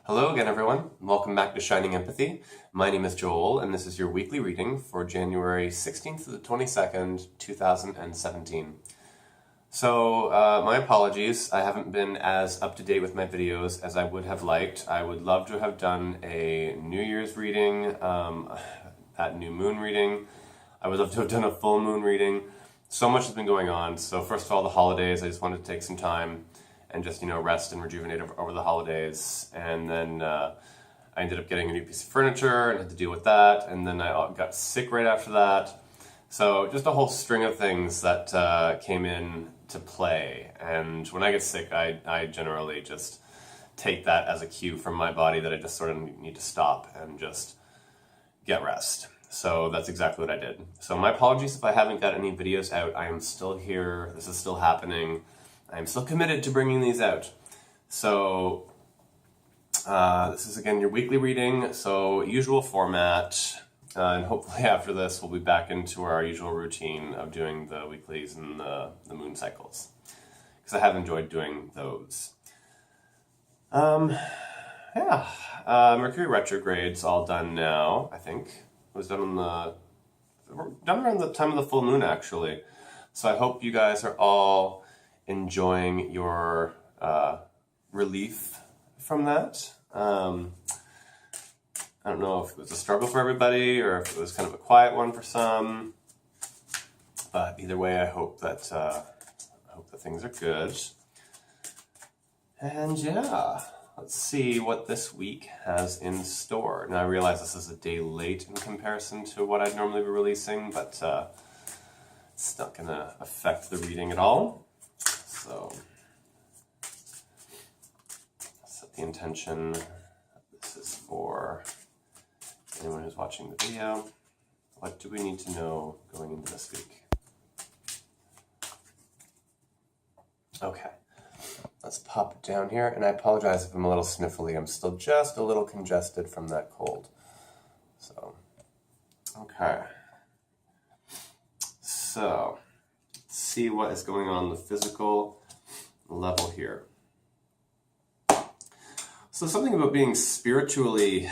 Hello again, everyone. Welcome back to Shining Empathy. My name is Joel, and this is your weekly reading for January 16th to the 22nd, 2017. So, my apologies. I haven't been as up-to-date with my videos as I would have liked. I would love to have done a New Year's reading, that new moon reading. I would love to have done a full moon reading. So much has been going on. So first of all, the holidays, I just wanted to take some time and just, rest and rejuvenate over the holidays. And then I ended up getting a new piece of furniture and had to deal with that. And then I got sick right after that. So just a whole string of things that came in to play. And when I get sick, I generally just take that as a cue from my body that I just sort of need to stop and just get rest. So that's exactly what I did. So my apologies if I haven't got any videos out. I am still here. This is still happening. I'm still committed to bringing these out. So this is again your weekly reading, so usual format, and hopefully after this we'll be back into our usual routine of doing the weeklies and the moon cycles, because I have enjoyed doing those. Mercury retrograde's all done now, I think. It was done around the time of the full moon, actually. So I hope you guys are all enjoying your relief from that. I don't know if it was a struggle for everybody or if it was kind of a quiet one for some, but either way, I hope that things are good. And yeah, let's see what this week has in store. Now I realize this is a day late in comparison to what I'd normally be releasing, but it's not going to affect the reading at all. So, set the intention. This is for anyone who's watching the video. What do we need to know going into this week? Okay, let's pop it down here. And I apologize if I'm a little sniffly. I'm still just a little congested from that cold. So, okay. So, see what is going on the physical level here. So something about being spiritually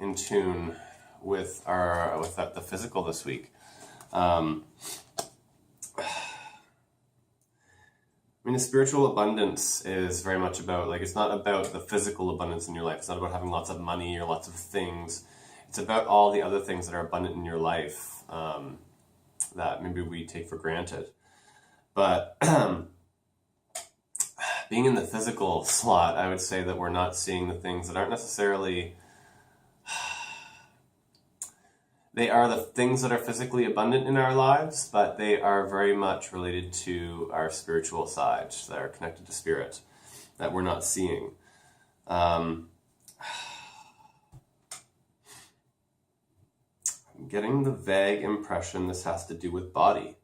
in tune with the physical this week. The spiritual abundance is very much about, it's not about the physical abundance in your life. It's not about having lots of money or lots of things. It's about all the other things that are abundant in your life that maybe we take for granted. But being in the physical slot, I would say that we're not seeing the things that aren't necessarily... They are the things that are physically abundant in our lives, but they are very much related to our spiritual side, that are connected to spirit, that we're not seeing. I'm getting the vague impression this has to do with body.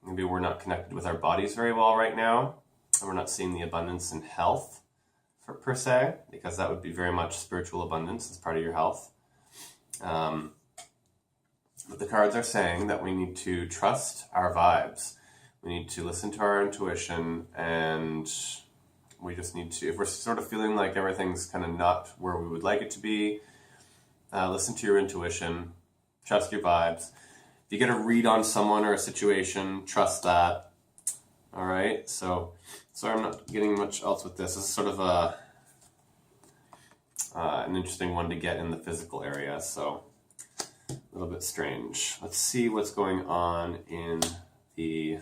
Maybe we're not connected with our bodies very well right now, and we're not seeing the abundance in health per se, because that would be very much spiritual abundance as part of your health. But the cards are saying that we need to trust our vibes. We need to listen to our intuition, and we just need to, if we're sort of feeling like everything's kind of not where we would like it to be, listen to your intuition, trust your vibes. If you get a read on someone or a situation, trust that. All right, so sorry I'm not getting much else with this. This is sort of an interesting one to get in the physical area, so a little bit strange. Let's see what's going on in the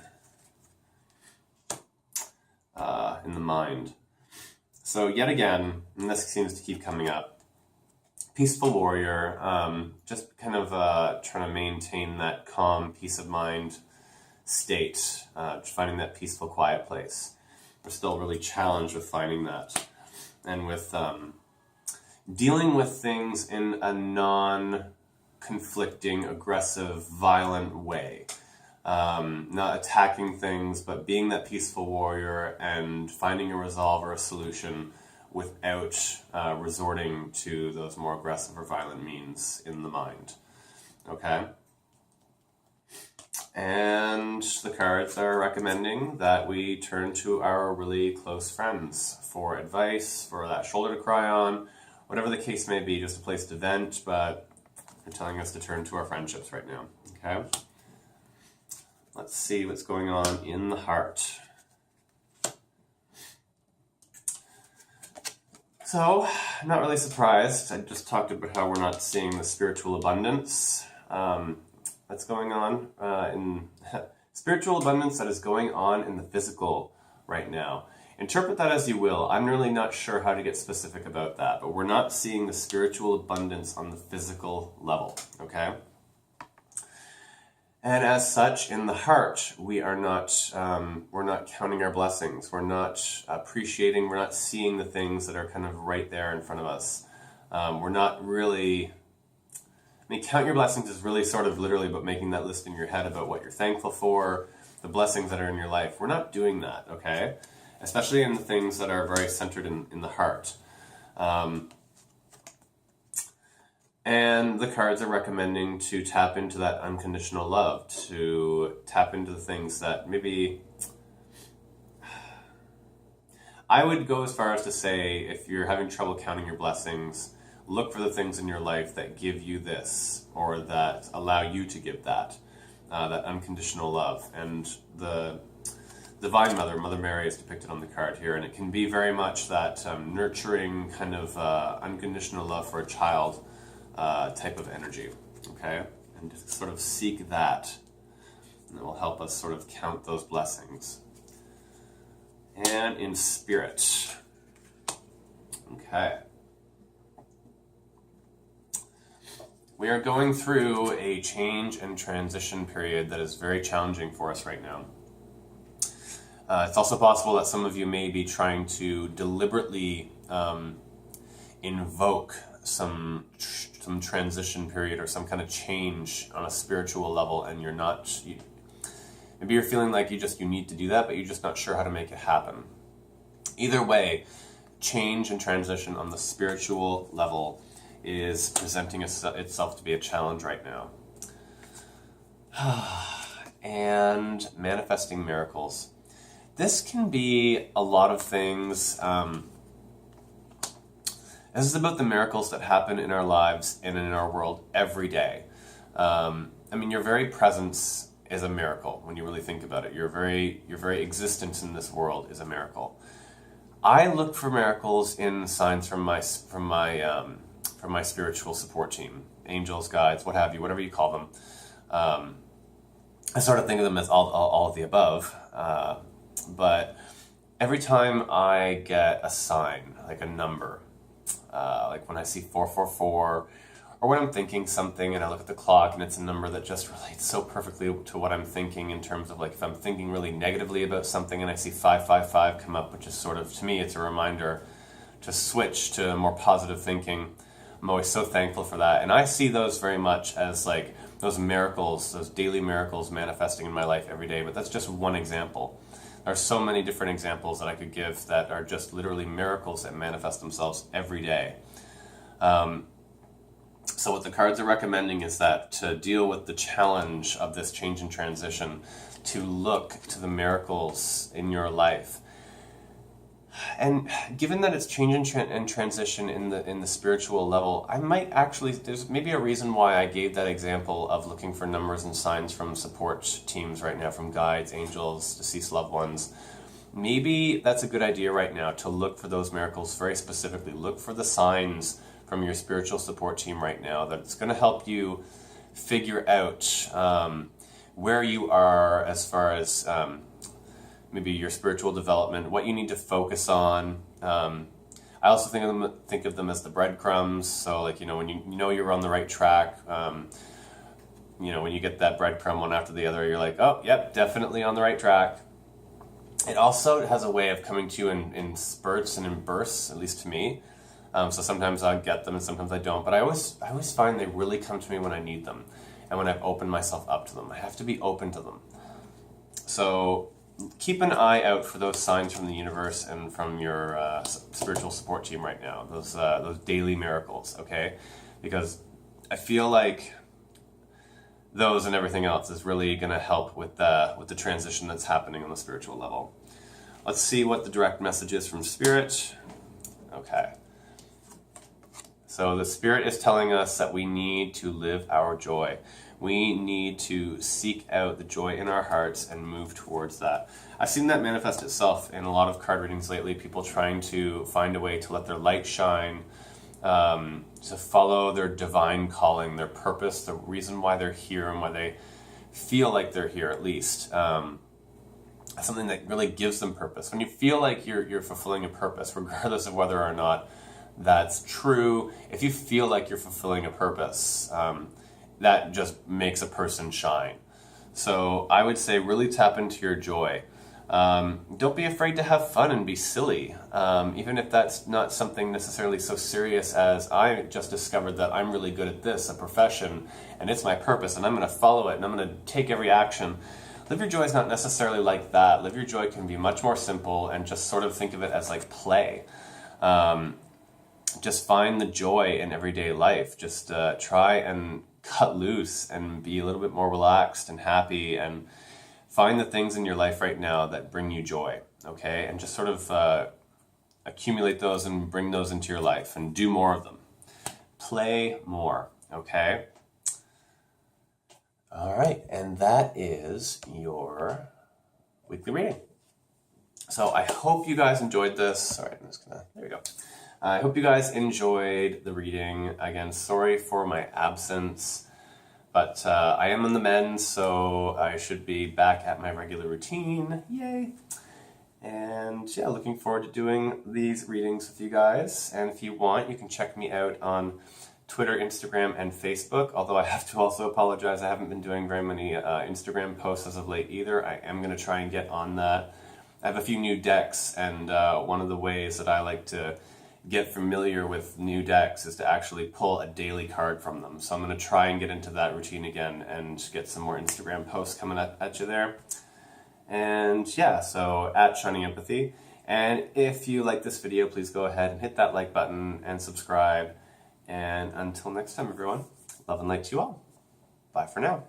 mind. So yet again, and this seems to keep coming up, peaceful warrior, just kind of trying to maintain that calm, peace of mind state, finding that peaceful, quiet place. We're still really challenged with finding that, and with dealing with things in a non-conflicting, aggressive, violent way. Not attacking things, but being that peaceful warrior and finding a resolve or a solution without resorting to those more aggressive or violent means in the mind. Okay? And the cards are recommending that we turn to our really close friends for advice, for that shoulder to cry on, whatever the case may be, just a place to vent, but they're telling us to turn to our friendships right now, okay? Let's see what's going on in the heart. So, I'm not really surprised. I just talked about how we're not seeing the spiritual abundance that's going on in spiritual abundance that is going on in the physical right now. Interpret that as you will. I'm really not sure how to get specific about that, but we're not seeing the spiritual abundance on the physical level, okay? And as such, in the heart, we're not counting our blessings. We're not appreciating. We're not seeing the things that are kind of right there in front of us. We're not really. I mean, count your blessings is really sort of literally about making that list in your head about what you're thankful for, the blessings that are in your life. We're not doing that, okay? Especially in the things that are very centered in the heart. And the cards are recommending to tap into that unconditional love, to tap into the things that maybe... I would go as far as to say, if you're having trouble counting your blessings, look for the things in your life that give you this, or that allow you to give that, that unconditional love. And the Divine Mother, Mother Mary, is depicted on the card here, and it can be very much that nurturing kind of unconditional love for a child type of energy, okay? And just sort of seek that, and it will help us sort of count those blessings. And in spirit, okay. We are going through a change and transition period that is very challenging for us right now. It's also possible that some of you may be trying to deliberately invoke some transition period or some kind of change on a spiritual level, and you're not. Maybe you're feeling like you need to do that, but you're just not sure how to make it happen. Either way, change and transition on the spiritual level is presenting itself to be a challenge right now. And manifesting miracles. This can be a lot of things. This is about the miracles that happen in our lives and in our world every day. I mean, your very presence is a miracle when you really think about it. Your very existence in this world is a miracle. I look for miracles in signs from my spiritual support team, angels, guides, what have you, whatever you call them. I sort of think of them as all of the above. But every time I get a sign, like a number, like when I see 444, or when I'm thinking something and I look at the clock and it's a number that just relates so perfectly to what I'm thinking, in terms of like if I'm thinking really negatively about something and I see 555 come up, which is sort of, to me, it's a reminder to switch to more positive thinking. I'm always so thankful for that. And I see those very much as like those miracles, those daily miracles manifesting in my life every day. But that's just one example. There are so many different examples that I could give that are just literally miracles that manifest themselves every day. So what the cards are recommending is that to deal with the challenge of this change and transition, to look to the miracles in your life. And given that it's change and transition in the spiritual level, I might actually, there's maybe a reason why I gave that example of looking for numbers and signs from support teams right now, from guides, angels, deceased loved ones. Maybe that's a good idea right now, to look for those miracles very specifically. Look for the signs from your spiritual support team right now that's going to help you figure out where you are as far as maybe your spiritual development, what you need to focus on. I also think of them as the breadcrumbs. So, like, when you know you're on the right track, when you get that breadcrumb one after the other, you're like, oh, yep, definitely on the right track. It also has a way of coming to you in spurts and in bursts, at least to me. So sometimes I get them and sometimes I don't. But I always find they really come to me when I need them and when I've opened myself up to them. I have to be open to them. So keep an eye out for those signs from the universe and from your spiritual support team right now. Those daily miracles, okay? Because I feel like those and everything else is really going to help with the transition that's happening on the spiritual level. Let's see what the direct message is from Spirit. Okay. So the Spirit is telling us that we need to live our joy. We need to seek out the joy in our hearts and move towards that. I've seen that manifest itself in a lot of card readings lately, people trying to find a way to let their light shine, to follow their divine calling, their purpose, the reason why they're here and why they feel like they're here at least. Something that really gives them purpose. When you feel like you're fulfilling a purpose, regardless of whether or not that's true, if you feel like you're fulfilling a purpose, that just makes a person shine. So I would say really tap into your joy. Don't be afraid to have fun and be silly, even if that's not something necessarily so serious as I just discovered that I'm really good at this, a profession, and it's my purpose, and I'm going to follow it, and I'm going to take every action. Live your joy is not necessarily like that. Live your joy can be much more simple and just sort of think of it as like play. Just find the joy in everyday life. Just try and cut loose and be a little bit more relaxed and happy, and find the things in your life right now that bring you joy, okay? And just sort of accumulate those and bring those into your life and do more of them. Play more, okay? All right, and that is your weekly reading. So I hope you guys enjoyed this. Sorry, I'm just gonna, there we go. I hope you guys enjoyed the reading. Again, sorry for my absence, but I am on the mend, so I should be back at my regular routine. Yay! And yeah, looking forward to doing these readings with you guys. And if you want, you can check me out on Twitter, Instagram, and Facebook, although I have to also apologize, I haven't been doing very many Instagram posts as of late either. I am going to try and get on that. I have a few new decks, and one of the ways that I like to get familiar with new decks is to actually pull a daily card from them. So I'm going to try and get into that routine again and get some more Instagram posts coming at you there. And yeah, so at Shining Empathy. And if you like this video, please go ahead and hit that like button and subscribe. And until next time, everyone, love and light to you all. Bye for now.